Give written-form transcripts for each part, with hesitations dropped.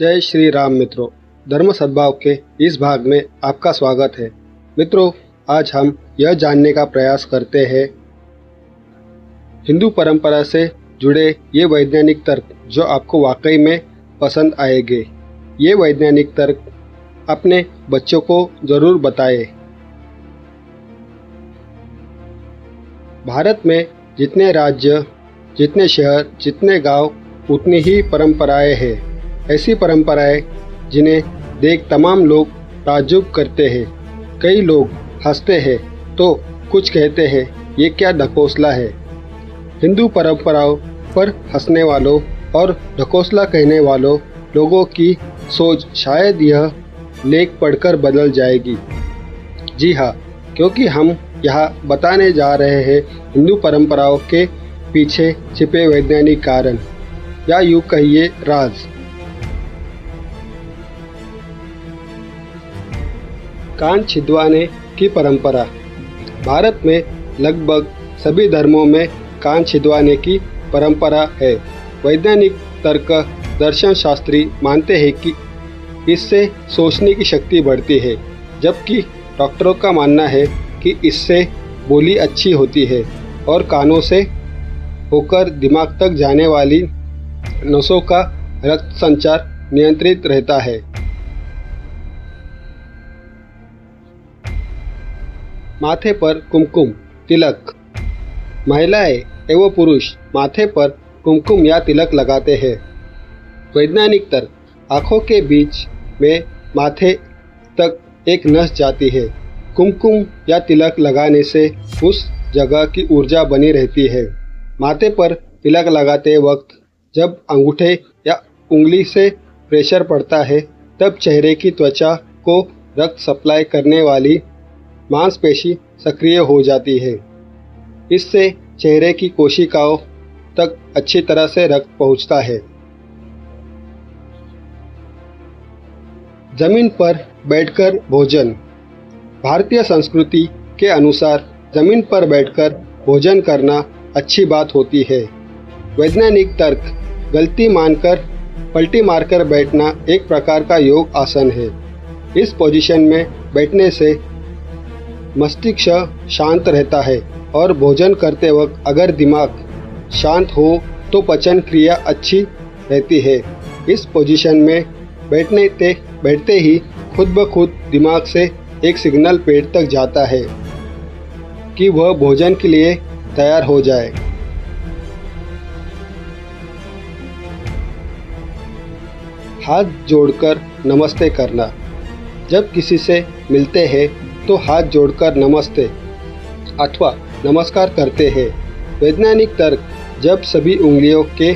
जय श्री राम मित्रों, धर्म सद्भाव के इस भाग में आपका स्वागत है। मित्रों, आज हम यह जानने का प्रयास करते हैं हिंदू परंपरा से जुड़े ये वैज्ञानिक तर्क जो आपको वाकई में पसंद आएंगे। ये वैज्ञानिक तर्क अपने बच्चों को जरूर बताएं। भारत में जितने राज्य, जितने शहर, जितने गांव, उतनी ही परंपराएं हैं। ऐसी परंपराएं जिन्हें देख तमाम लोग ताज्जुब करते हैं। कई लोग हंसते हैं तो कुछ कहते हैं ये क्या ढकोसला है। हिंदू परंपराओं पर हंसने वालों और ढकोसला कहने वालों लोगों की सोच शायद यह लेख पढ़कर बदल जाएगी। जी हाँ, क्योंकि हम यहाँ बताने जा रहे हैं हिंदू परंपराओं के पीछे छिपे वैज्ञानिक कारण, या यूँ कहिए राज। कान छिदवाने की परंपरा। भारत में लगभग सभी धर्मों में कान छिदवाने की परंपरा है। वैज्ञानिक तर्क दर्शन शास्त्री मानते हैं कि इससे सोचने की शक्ति बढ़ती है, जबकि डॉक्टरों का मानना है कि इससे बोली अच्छी होती है और कानों से होकर दिमाग तक जाने वाली नसों का रक्त संचार नियंत्रित रहता है। माथे पर कुमकुम तिलक। महिलाएं एवं पुरुष माथे पर कुमकुम या तिलक लगाते हैं। वैज्ञानिक तर्क, आँखों के बीच में माथे तक एक नस जाती है। कुमकुम या तिलक लगाने से उस जगह की ऊर्जा बनी रहती है। माथे पर तिलक लगाते वक्त जब अंगूठे या उंगली से प्रेशर पड़ता है, तब चेहरे की त्वचा को रक्त सप्लाई करने वाली मांसपेशी सक्रिय हो जाती है। इससे चेहरे की कोशिकाओं तक अच्छी तरह से रक्त पहुंचता है। जमीन पर बैठकर भोजन। भारतीय संस्कृति के अनुसार जमीन पर बैठकर भोजन करना अच्छी बात होती है। वैज्ञानिक तर्क, गलती मानकर पलटी मारकर बैठना एक प्रकार का योग आसन है। इस पोजीशन में बैठने से मस्तिष्क शांत रहता है और भोजन करते वक्त अगर दिमाग शांत हो तो पचन क्रिया अच्छी रहती है। इस पोजीशन में बैठते ही खुद ब खुद दिमाग से एक सिग्नल पेट तक जाता है कि वह भोजन के लिए तैयार हो जाए। हाथ जोड़कर नमस्ते करना। जब किसी से मिलते हैं तो हाथ जोड़कर नमस्ते अथवा नमस्कार करते हैं। वैज्ञानिक तर्क, जब सभी उंगलियों के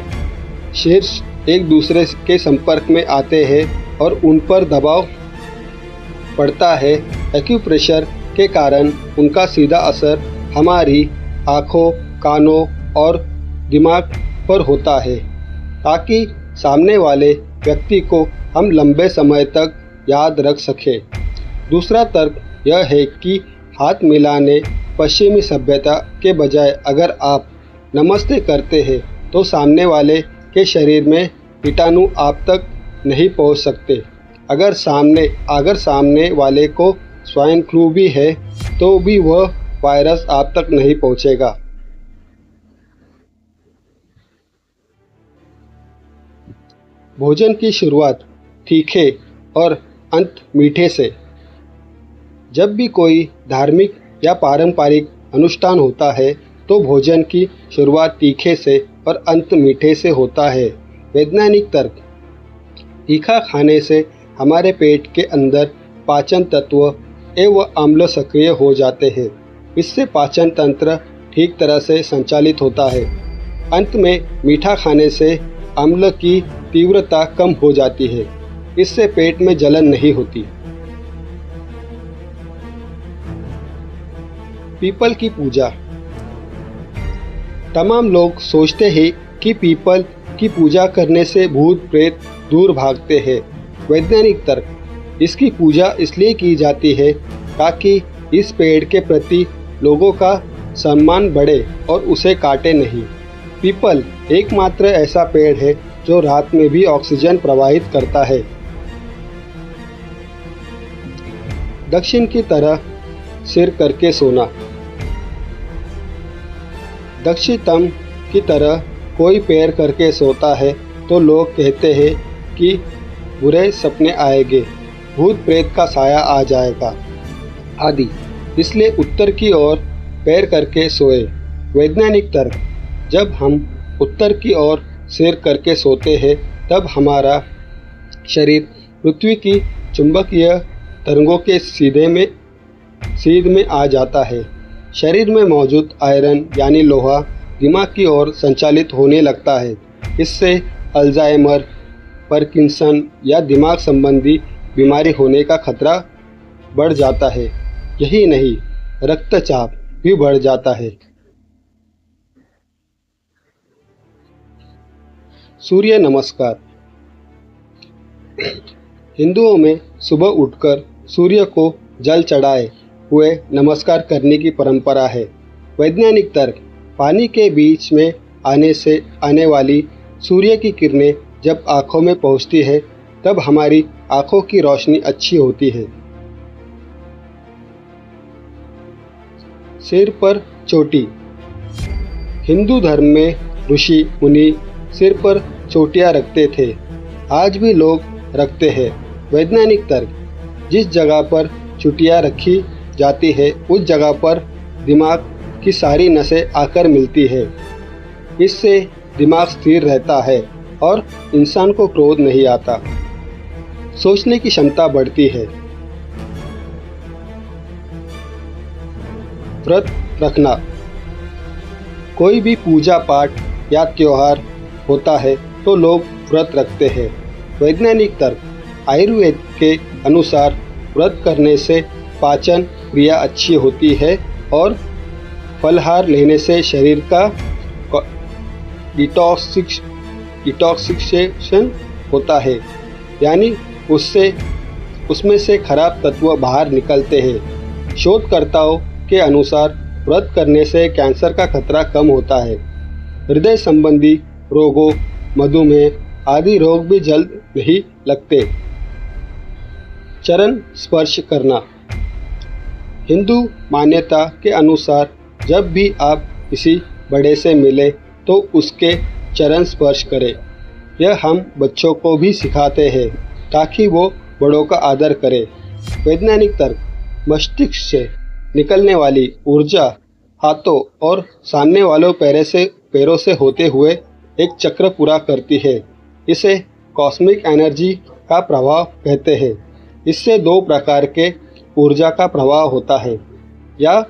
शीर्ष एक दूसरे के संपर्क में आते हैं और उन पर दबाव पड़ता है, एक्यूप्रेशर के कारण उनका सीधा असर हमारी आँखों, कानों और दिमाग पर होता है, ताकि सामने वाले व्यक्ति को हम लंबे समय तक याद रख सकें। दूसरा तर्क यह है कि हाथ मिलाने पश्चिमी सभ्यता के बजाय अगर आप नमस्ते करते हैं तो सामने वाले के शरीर में कीटाणु आप तक नहीं पहुंच सकते। अगर सामने वाले को स्वाइन फ्लू भी है तो भी वह वायरस आप तक नहीं पहुंचेगा। भोजन की शुरुआत तीखे और अंत मीठे से। जब भी कोई धार्मिक या पारंपरिक अनुष्ठान होता है तो भोजन की शुरुआत तीखे से और अंत मीठे से होता है। वैज्ञानिक तर्क, तीखा खाने से हमारे पेट के अंदर पाचन तत्व एवं अम्ल सक्रिय हो जाते हैं। इससे पाचन तंत्र ठीक तरह से संचालित होता है। अंत में मीठा खाने से अम्ल की तीव्रता कम हो जाती है। इससे पेट में जलन नहीं होती। पीपल की पूजा। तमाम लोग सोचते हैं कि पीपल की पूजा करने से भूत प्रेत दूर भागते हैं। वैज्ञानिक तर्क, इसकी पूजा इसलिए की जाती है ताकि इस पेड़ के प्रति लोगों का सम्मान बढ़े और उसे काटे नहीं। पीपल एकमात्र ऐसा पेड़ है जो रात में भी ऑक्सीजन प्रवाहित करता है। दक्षिण की तरह सिर करके सोना। दक्षिणतम की तरह कोई पैर करके सोता है तो लोग कहते हैं कि बुरे सपने आएंगे, भूत प्रेत का साया आ जाएगा आदि। इसलिए उत्तर की ओर पैर करके सोए। वैज्ञानिक तर्क। जब हम उत्तर की ओर सिर करके सोते हैं तब हमारा शरीर पृथ्वी की चुंबकीय तरंगों के सीध में आ जाता है। शरीर में मौजूद आयरन यानी लोहा दिमाग की ओर संचालित होने लगता है। इससे अल्जाइमर, पार्किंसन या दिमाग संबंधी बीमारी होने का खतरा बढ़ जाता है। यही नहीं, रक्तचाप भी बढ़ जाता है। सूर्य नमस्कार। हिंदुओं में सुबह उठकर सूर्य को जल चढ़ाए हुए नमस्कार करने की परंपरा है। वैज्ञानिक तर्क। पानी के बीच में आने वाली सूर्य की किरणें जब आँखों में पहुँचती है तब हमारी आँखों की रोशनी अच्छी होती है। सिर पर चोटी। हिंदू धर्म में ऋषि मुनि सिर पर चोटियाँ रखते थे। आज भी लोग रखते हैं। वैज्ञानिक तर्क। जिस जगह पर चोटियाँ रखी जाती है उस जगह पर दिमाग की सारी नसें आकर मिलती है। इससे दिमाग स्थिर रहता है और इंसान को क्रोध नहीं आता। सोचने की क्षमता बढ़ती है। व्रत रखना। कोई भी पूजा पाठ या त्योहार होता है तो लोग व्रत रखते हैं। वैज्ञानिक तर्क। आयुर्वेद के अनुसार व्रत करने से पाचन क्रिया अच्छी होती है और फलाहार लेने से शरीर का डिटॉक्सिकेशन होता है, यानी उसमें से खराब तत्व बाहर निकलते हैं। शोधकर्ताओं के अनुसार व्रत करने से कैंसर का खतरा कम होता है। हृदय संबंधी रोगों, मधुमेह आदि रोग भी जल्द नहीं लगते। चरण स्पर्श करना। हिंदू मान्यता के अनुसार जब भी आप किसी बड़े से मिले तो उसके चरण स्पर्श करें। यह हम बच्चों को भी सिखाते हैं ताकि वो बड़ों का आदर करें। वैज्ञानिक तर्क। मस्तिष्क से निकलने वाली ऊर्जा हाथों और सामने वालों पैरों से होते हुए एक चक्र पूरा करती है। इसे कॉस्मिक एनर्जी का प्रवाह कहते हैं। इससे दो प्रकार के ऊर्जा का प्रवाह होता है, या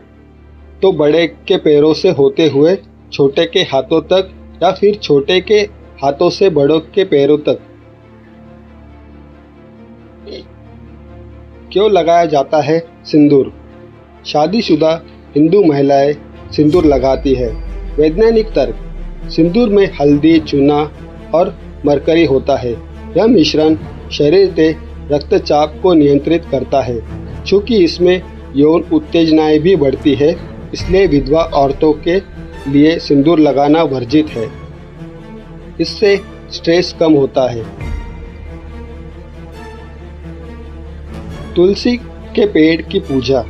तो बड़े के पैरों से होते हुए छोटे के हाथों तक, या फिर छोटे के हाथों से बड़ों के पैरों तक। क्यों लगाया जाता है सिंदूर? शादीशुदा हिंदू महिलाएं सिंदूर लगाती है। वैज्ञानिक तर्क। सिंदूर में हल्दी, चूना और मरकरी होता है। यह मिश्रण शरीर के रक्तचाप को नियंत्रित करता है। चूँकि इसमें यौन उत्तेजनाएं भी बढ़ती है, इसलिए विधवा औरतों के लिए सिंदूर लगाना वर्जित है। इससे स्ट्रेस कम होता है। तुलसी के पेड़ की पूजा।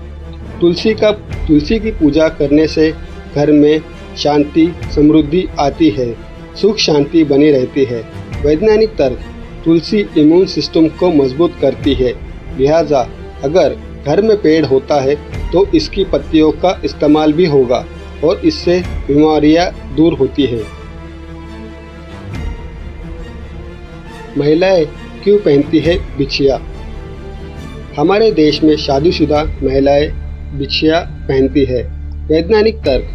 तुलसी की पूजा करने से घर में शांति, समृद्धि आती है, सुख शांति बनी रहती है। वैज्ञानिक तर्क। तुलसी इम्यून सिस्टम को मजबूत करती है, लिहाजा अगर घर में पेड़ होता है तो इसकी पत्तियों का इस्तेमाल भी होगा और इससे बीमारियां दूर होती है। महिलाएं क्यों पहनती है बिछिया? हमारे देश में शादीशुदा महिलाएं बिछिया पहनती है। वैज्ञानिक तर्क।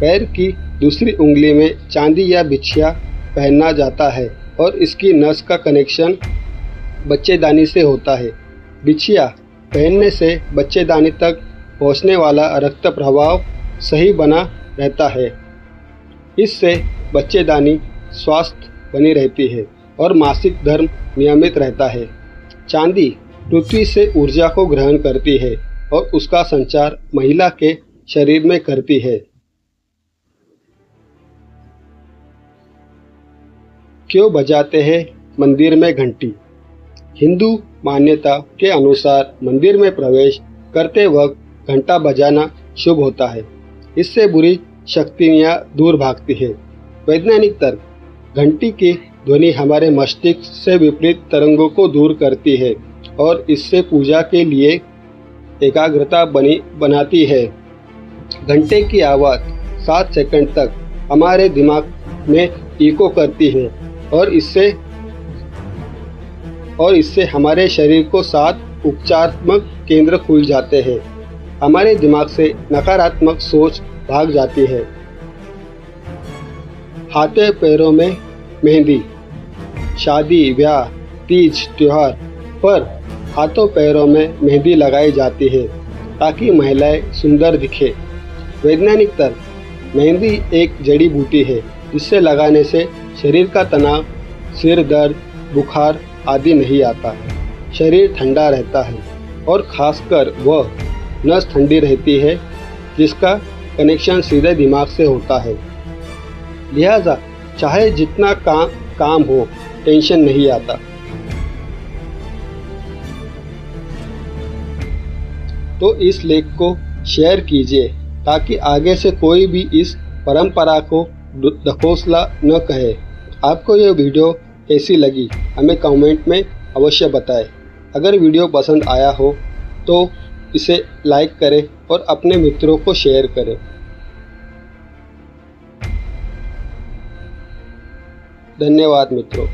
पैर की दूसरी उंगली में चांदी या बिछिया पहना जाता है और इसकी नस का कनेक्शन बच्चेदानी से होता है। बिछिया पहनने से बच्चेदानी तक पहुंचने वाला रक्त प्रवाह सही बना रहता है। इससे बच्चेदानी स्वस्थ बनी रहती है और मासिक धर्म नियमित रहता है। चांदी पृथ्वी से ऊर्जा को ग्रहण करती है और उसका संचार महिला के शरीर में करती है। क्यों बजाते हैं मंदिर में घंटी? हिंदू मान्यता के अनुसार मंदिर में प्रवेश करते वक्त घंटा बजाना शुभ होता है। इससे बुरी शक्तियाँ दूर भागती है। वैज्ञानिक तर्क: घंटी की ध्वनि हमारे मस्तिष्क से विपरीत तरंगों को दूर करती है और इससे पूजा के लिए एकाग्रता बनाती है। घंटे की आवाज़ 7 सेकंड तक हमारे दिमाग में इको करती है और इससे हमारे शरीर को 7 उपचारात्मक केंद्र खुल जाते हैं। हमारे दिमाग से नकारात्मक सोच भाग जाती है। हाथों पैरों में मेहंदी: शादी, ब्याह, तीज त्योहार पर हाथों पैरों में मेहंदी लगाई जाती है ताकि महिलाएं सुंदर दिखें। वैज्ञानिक तर्क: मेहंदी एक जड़ी बूटी है जिसे लगाने से शरीर का तनाव, सिर दर्द, बुखार आदि नहीं आता। शरीर ठंडा रहता है और खासकर वह नस ठंडी रहती है जिसका कनेक्शन सीधे दिमाग से होता है। लिहाजा चाहे जितना काम हो, टेंशन नहीं आता। तो इस लेख को शेयर कीजिए ताकि आगे से कोई भी इस परंपरा को ढकोसला न कहे। आपको यह वीडियो कैसी लगी हमें कमेंट में अवश्य बताएं। अगर वीडियो पसंद आया हो तो इसे लाइक करें और अपने मित्रों को शेयर करें। धन्यवाद मित्रों।